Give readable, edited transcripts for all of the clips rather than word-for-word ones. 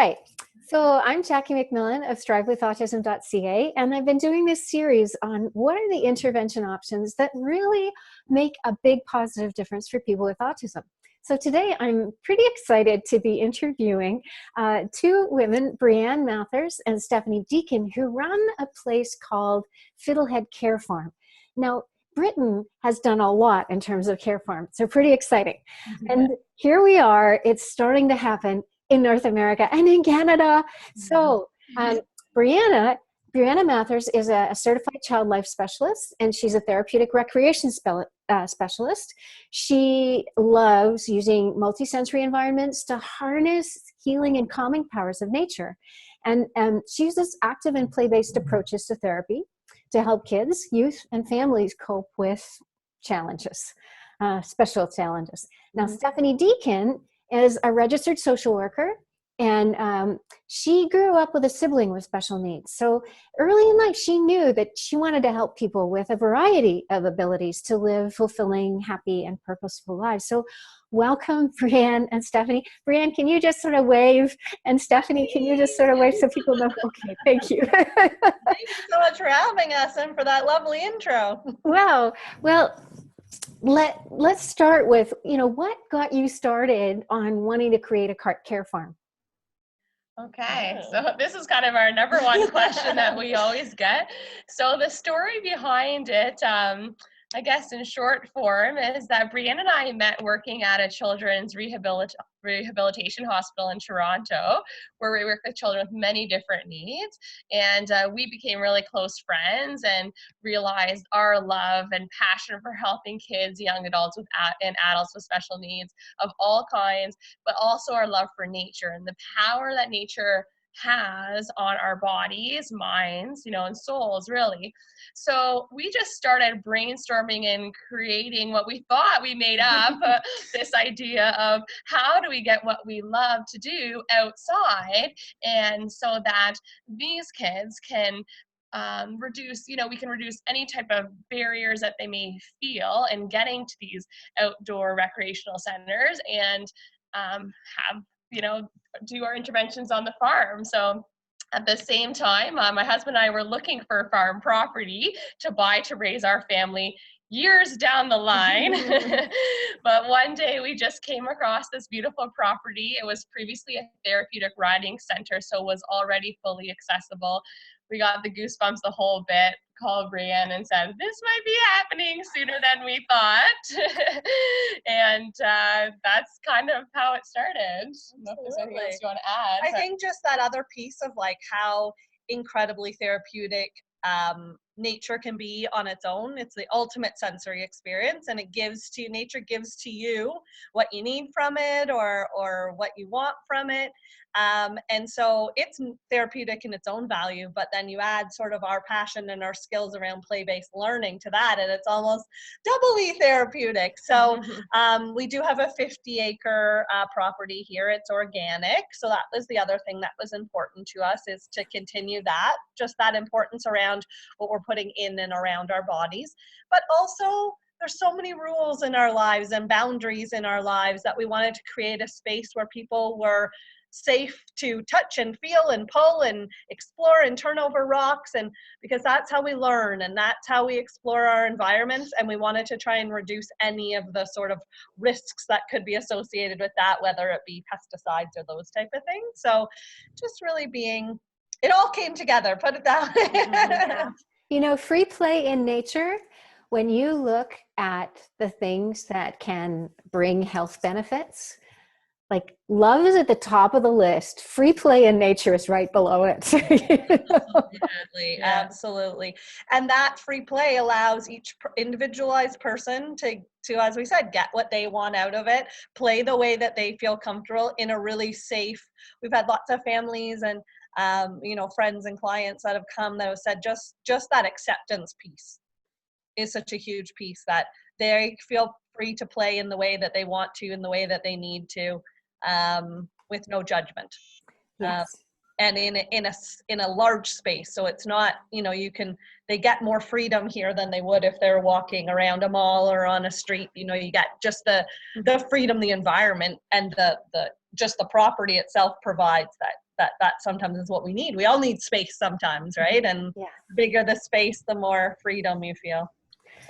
right. So I'm Jackie McMillan of strivewithautism.ca, and I've been doing this series on what are the intervention options that really make a big positive difference for people with autism. So today I'm pretty excited to be interviewing two women, Breanne Mathers and Stephanie Deaken, who run a place called Fiddlehead Care Farm. Now, Britain has done a lot in terms of care farm, so pretty exciting. And here we are, it's starting to happen in North America and in Canada. So Breanne Mathers is a certified child life specialist, and she's a therapeutic recreation specialist. She loves using multisensory environments to harness healing and calming powers of nature. And she uses active and play-based approaches to therapy to help kids, youth, and families cope with challenges, special challenges. Now, Stephanie Deaken is a registered social worker, and she grew up with a sibling with special needs. So early in life, she knew that she wanted to help people with a variety of abilities to live fulfilling, happy, and purposeful lives. So welcome, Breanne and Stephanie. Breanne, can you just sort of wave? And Stephanie, can you just sort of wave so people know? Okay, thank you. Thank you so much for having us and for that lovely intro. Wow. Well, let's start with, what got you started on wanting to create a care farm? Okay, so this is kind of our number one question that we always get. So the story behind it, I guess in short form, is that Breanne and I met working at a children's rehabilitation hospital in Toronto, where we work with children with many different needs. And we became really close friends and realized our love and passion for helping kids, young adults and adults with special needs of all kinds, but also our love for nature and the power that nature has on our bodies, minds, and souls, really. So we just started brainstorming and creating what we thought we made up, this idea of how do we get what we love to do outside, and so that these kids can we can reduce any type of barriers that they may feel in getting to these outdoor recreational centers and have, do our interventions on the farm. So at the same time, my husband and I were looking for farm property to buy to raise our family years down the line. But one day we just came across this beautiful property. It was previously a therapeutic riding center, so it was already fully accessible. We got the goosebumps the whole bit, called Breanne and said, this might be happening sooner than we thought. And that's kind of how it started. I don't know if there's anything else you want to add. I think just that other piece of like how incredibly therapeutic nature can be on its own. It's the ultimate sensory experience, and nature gives to you what you need from it or what you want from it. And so it's therapeutic in its own value, but then you add sort of our passion and our skills around play-based learning to that, and it's almost doubly therapeutic. So we do have a 50-acre property here. It's organic. So that was the other thing that was important to us, is to continue that, just that importance around what we're putting in and around our bodies. But also, there's so many rules in our lives and boundaries in our lives that we wanted to create a space where people were safe to touch and feel and pull and explore and turn over rocks, and because that's how we learn and that's how we explore our environments, and we wanted to try and reduce any of the sort of risks that could be associated with that, whether it be pesticides or those type of things. So just really it all came together, put it that way. Free play in nature, when you look at the things that can bring health benefits, like love is at the top of the list. Free play in nature is right below it. Absolutely. And that free play allows each individualized person to, as we said, get what they want out of it, play the way that they feel comfortable in a really safe. We've had lots of families and friends and clients that have come that have said just that acceptance piece is such a huge piece, that they feel free to play in the way that they want to, in the way that they need to, with no judgment. Yes. And in a large space. So it's not, they get more freedom here than they would if they're walking around a mall or on a street. You get just the freedom, the environment, and the property itself provides that sometimes is what we need. We all need space sometimes, right? And Yeah. the bigger the space, the more freedom you feel.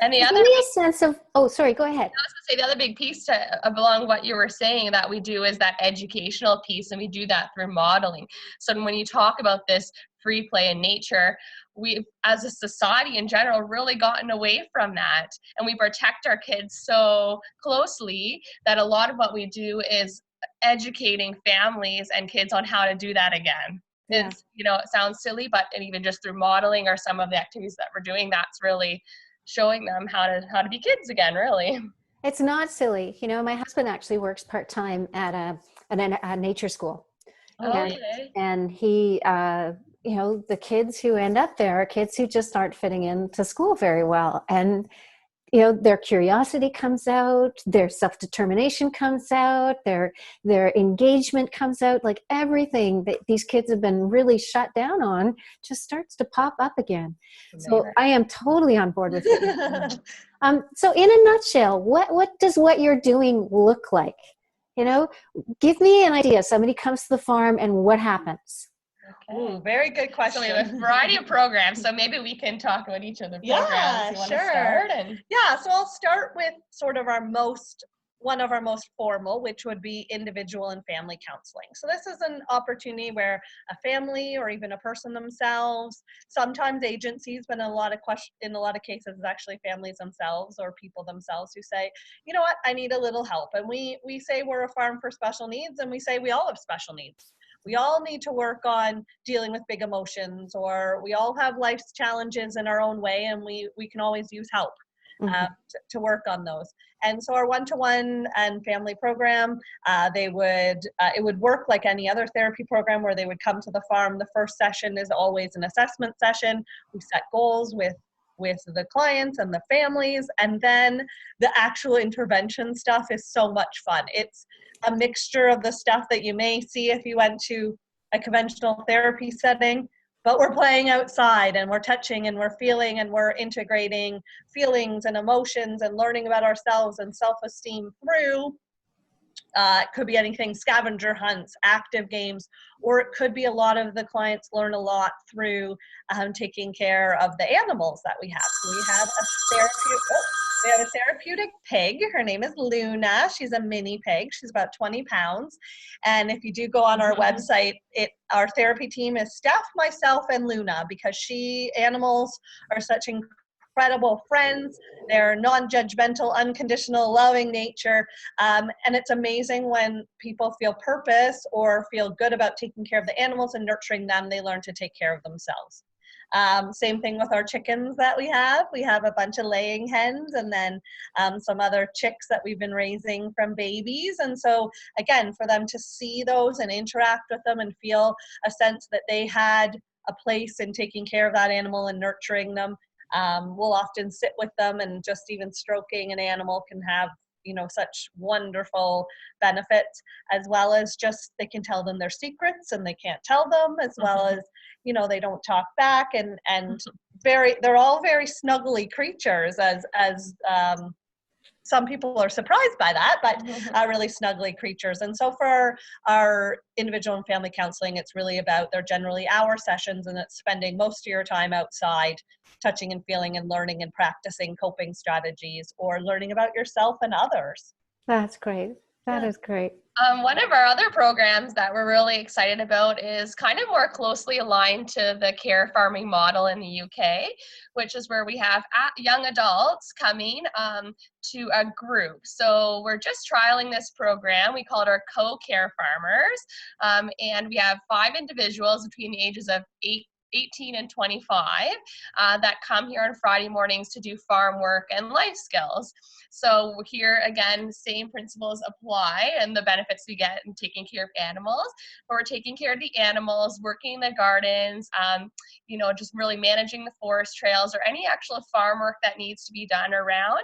And the Give other me a sense of, oh, sorry, go ahead. I was going to say the other big piece along what you were saying that we do is that educational piece, and we do that through modeling. So when you talk about this free play in nature, we as a society in general really gotten away from that, and we protect our kids so closely that a lot of what we do is educating families and kids on how to do that again. Yeah. It's, it sounds silly, but and even just through modeling or some of the activities that we're doing, that's really showing them how to be kids again, really. It's not silly. My husband actually works part-time at a nature school. Okay. And he, the kids who end up there are kids who just aren't fitting into school very well. And their curiosity comes out, their self-determination comes out, their engagement comes out, like everything that these kids have been really shut down on just starts to pop up again. So I am totally on board with it. So in a nutshell, what does what you're doing look like? Give me an idea. Somebody comes to the farm and what happens? Okay. Ooh, very good question. So we have a variety of programs, so maybe we can talk about each of the programs. You want to start? Yeah, so I'll start with sort of one of our most formal, which would be individual and family counseling. So this is an opportunity where a family or even a person themselves, sometimes agencies, but in a lot of cases, it's actually families themselves or people themselves who say, you know what, I need a little help. And we say we're a farm for special needs, and we say we all have special needs. We all need to work on dealing with big emotions, or we all have life's challenges in our own way, and we can always use help to work on those. And so our one-to-one and family program, it would work like any other therapy program where they would come to the farm. The first session is always an assessment session. We set goals with the clients and the families, and then the actual intervention stuff is so much fun. It's a mixture of the stuff that you may see if you went to a conventional therapy setting, but we're playing outside and we're touching and we're feeling and we're integrating feelings and emotions and learning about ourselves and self-esteem through it could be anything, scavenger hunts, active games, or it could be a lot of the clients learn a lot through taking care of the animals that we have. So we have a therapeutic pig. Her name is Luna. She's a mini pig. She's about 20 pounds. And if you do go on our website, our therapy team is Steph, myself, and Luna, because animals are such incredible friends. They're non-judgmental, unconditional, loving nature. And it's amazing when people feel purpose or feel good about taking care of the animals and nurturing them, they learn to take care of themselves. Same thing with our chickens that we have. We have a bunch of laying hens and then some other chicks that we've been raising from babies. And so again, for them to see those and interact with them and feel a sense that they had a place in taking care of that animal and nurturing them. We'll often sit with them, and just even stroking an animal can have such wonderful benefits, as well as just they can tell them their secrets and they can't tell them, as well as they don't talk back, and they're all very snuggly creatures, as some people are surprised by that, but really snuggly creatures. And so for our individual and family counseling, it's really about, they're generally hour sessions, and it's spending most of your time outside, touching and feeling and learning and practicing coping strategies or learning about yourself and others. That's great. That is great. One of our other programs that we're really excited about is kind of more closely aligned to the care farming model in the UK, which is where we have young adults coming to a group. So we're just trialing this program. We call it our co-care farmers. And we have 5 individuals between the ages of 18 and 25 that come here on Friday mornings to do farm work and life skills. So here again, same principles apply and the benefits we get in taking care of animals. But we're taking care of the animals, working in the gardens, just really managing the forest trails or any actual farm work that needs to be done around.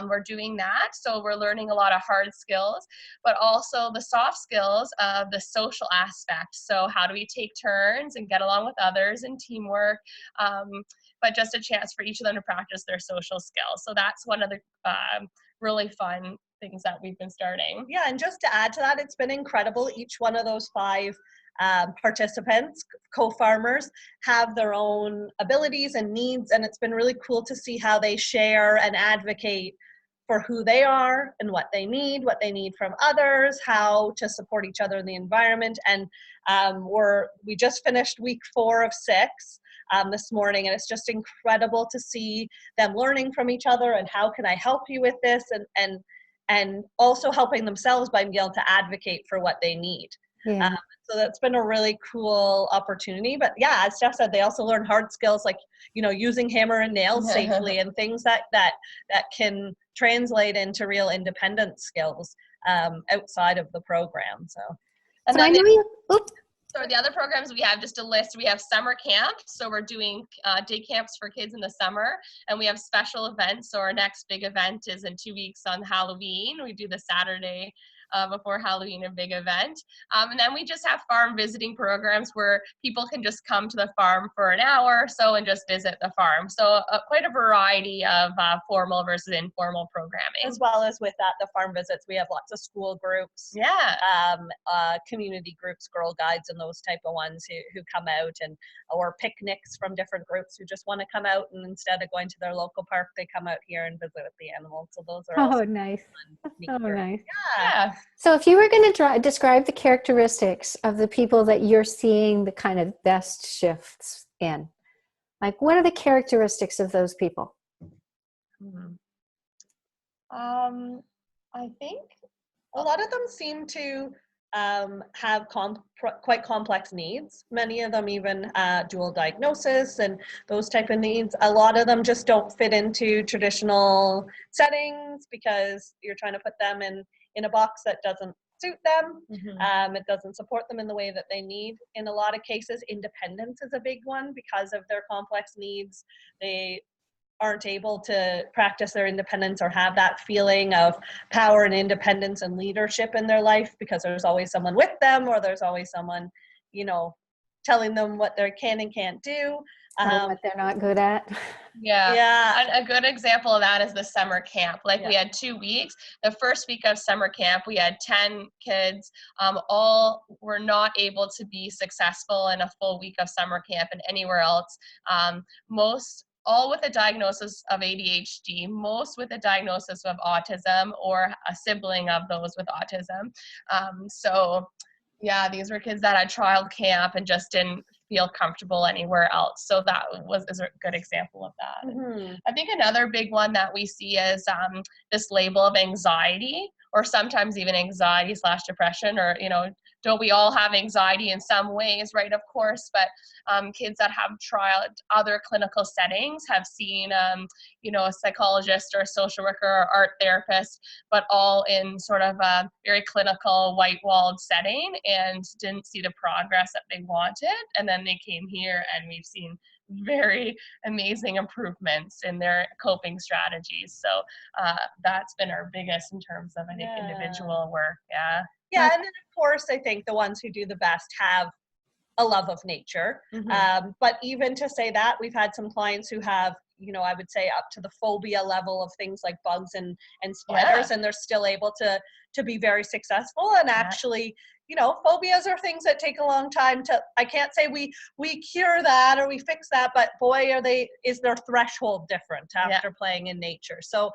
We're doing that. So we're learning a lot of hard skills, but also the soft skills of the social aspect. So how do we take turns and get along with others and teamwork? But just a chance for each of them to practice their social skills. So that's one of the really fun things that we've been starting. Yeah, and just to add to that, it's been incredible. Each one of those 5 participants, co-farmers, have their own abilities and needs, and it's been really cool to see how they share and advocate for who they are and what they need from others, how to support each other in the environment. And we just finished week 4 of 6 this morning, and it's just incredible to see them learning from each other and how can I help you with this, and also helping themselves by being able to advocate for what they need. Yeah. So that's been a really cool opportunity. But yeah, as Steph said, they also learn hard skills like, using hammer and nails safely and things that can translate into real independent skills outside of the program. So I know you. Oops. So the other programs we have, just a list, we have summer camp. So we're doing day camps for kids in the summer, and we have special events. So our next big event is in 2 weeks on Halloween. We do the Saturday before Halloween, a big event. And then we just have farm visiting programs where people can just come to the farm for an hour or so and just visit the farm. So quite a variety of formal versus informal programming. As well as with that, the farm visits, we have lots of school groups, community groups, Girl Guides, and those type of ones who come out, or picnics from different groups who just want to come out, and instead of going to their local park, they come out here and visit with the animals. So those are also Nice. Nice. Yeah. So if you were going to describe the characteristics of the people that you're seeing the kind of best shifts in, like what are the characteristics of those people? I think a lot of them seem to have quite complex needs. Many of them even dual diagnosis and those type of needs. A lot of them just don't fit into traditional settings because you're trying to put them in a box that doesn't suit them. It doesn't support them in the way that they need. In a lot of cases, independence is a big one because of their complex needs. They aren't able to practice their independence or have that feeling of power and independence and leadership in their life because there's always someone with them, or there's always someone, telling them what they can and can't do. What they're not good at. Yeah. A good example of that is the summer camp. We had 2 weeks. The first week of summer camp, we had 10 kids. All were not able to be successful in a full week of summer camp and anywhere else. All with a diagnosis of ADHD, most with a diagnosis of autism or a sibling of those with autism. These were kids that had child camp and just didn't feel comfortable anywhere else. So that is a good example of that. I think another big one that we see is this label of anxiety, or sometimes even anxiety/depression, or, don't we all have anxiety in some ways, right? Of course, but kids that have tried other clinical settings have seen, a psychologist or a social worker or art therapist, but all in sort of a very clinical, white-walled setting, and didn't see the progress that they wanted. And then they came here, and we've seen very amazing improvements in their coping strategies. So that's been our biggest in terms of, I think, individual work. Yeah, and then of course, I think the ones who do the best have a love of nature. But even to say that, we've had some clients who have, I would say up to the phobia level of things like bugs and spiders, and they're still able to be very successful. And actually, phobias are things that take a long time I can't say we cure that or we fix that, but boy, is their threshold different after playing in nature. So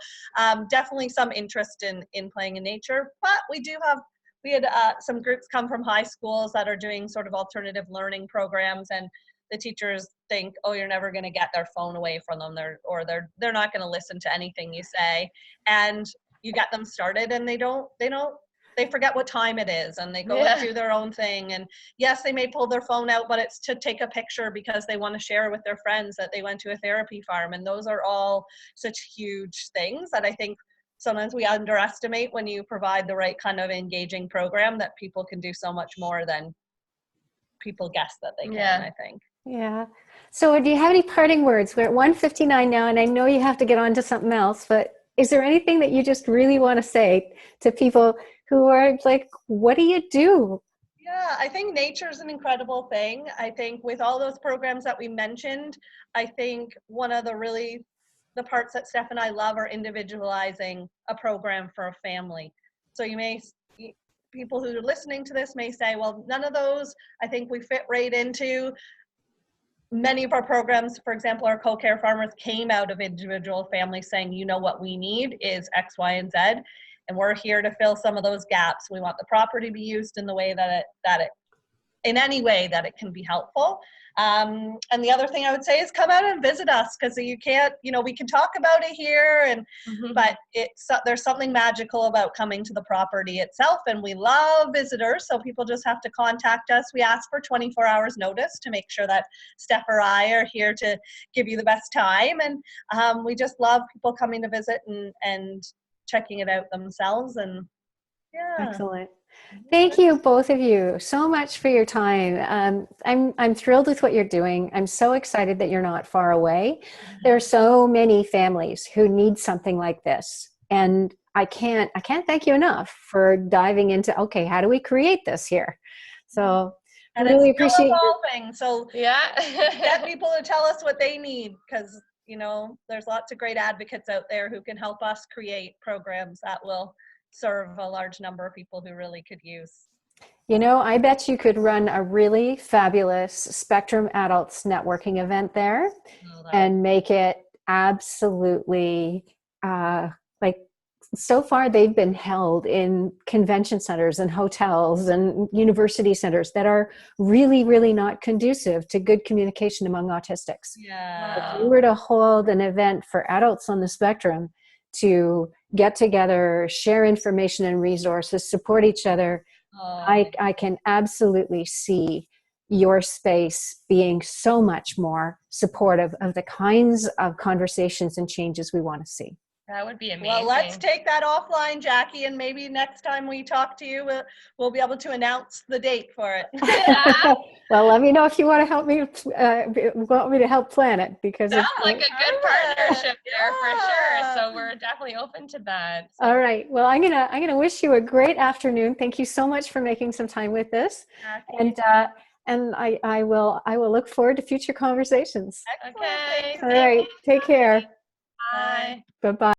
definitely some interest in playing in nature, but we had some groups come from high schools that are doing sort of alternative learning programs, and the teachers think, oh, you're never going to get their phone away from them, they're not going to listen to anything you say, and you get them started and they forget what time it is, and they go and do their own thing. And yes, they may pull their phone out, but it's to take a picture because they want to share with their friends that they went to a therapy farm. And those are all such huge things that I think sometimes we underestimate when you provide the right kind of engaging program, that people can do so much more than people guess that they can, I think. Yeah. So do you have any parting words? We're at 1:59 now, and I know you have to get on to something else, but is there anything that you just really want to say to people who are like, what do you do? Yeah, I think nature is an incredible thing. I think with all those programs that we mentioned, I think one of the parts that Steph and I love are individualizing a program for a family. So people who are listening to this may say, well, none of those, I think we fit right into. Many of our programs, for example, our co-care farmers came out of individual families saying, you know, what we need is X, Y, and Z, and we're here to fill some of those gaps. We want the property to be used in the way that it in any way that it can be helpful. And the other thing I would say is come out and visit us, because you can't, you know, we can talk about it here, and but there's something magical about coming to the property itself, and we love visitors, so people just have to contact us. We ask for 24 hours notice to make sure that Steph or I are here to give you the best time, and we just love people coming to visit and checking it out themselves. And yeah. Excellent. Thank you, both of you, so much for your time. I'm thrilled with what you're doing. I'm so excited that you're not far away. There are so many families who need something like this, and I can't thank you enough for diving into, okay, how do we create this here? So and I really it's appreciate still evolving. So yeah, get people to tell us what they need, because you know there's lots of great advocates out there who can help us create programs that will serve a large number of people who really could use. You know, I bet you could run a really fabulous Spectrum Adults networking event there and make it absolutely, like, so far they've been held in convention centers and hotels and university centers that are really, really not conducive to good communication among autistics. Yeah. If you were to hold an event for adults on the spectrum to get together, share information and resources, support each other, I can absolutely see your space being so much more supportive of the kinds of conversations and changes we want to see. That would be amazing. Well, let's take that offline, Jackie, and maybe next time we talk to you, we'll be able to announce the date for it. Well, let me know if you want to help me, want me to help plan it, because sounds like a good partnership there for sure. So we're definitely open to that. So. All right. Well, I'm gonna wish you a great afternoon. Thank you so much for making some time with this, and I will look forward to future conversations. Okay. All right. Take care. Bye. Bye-bye.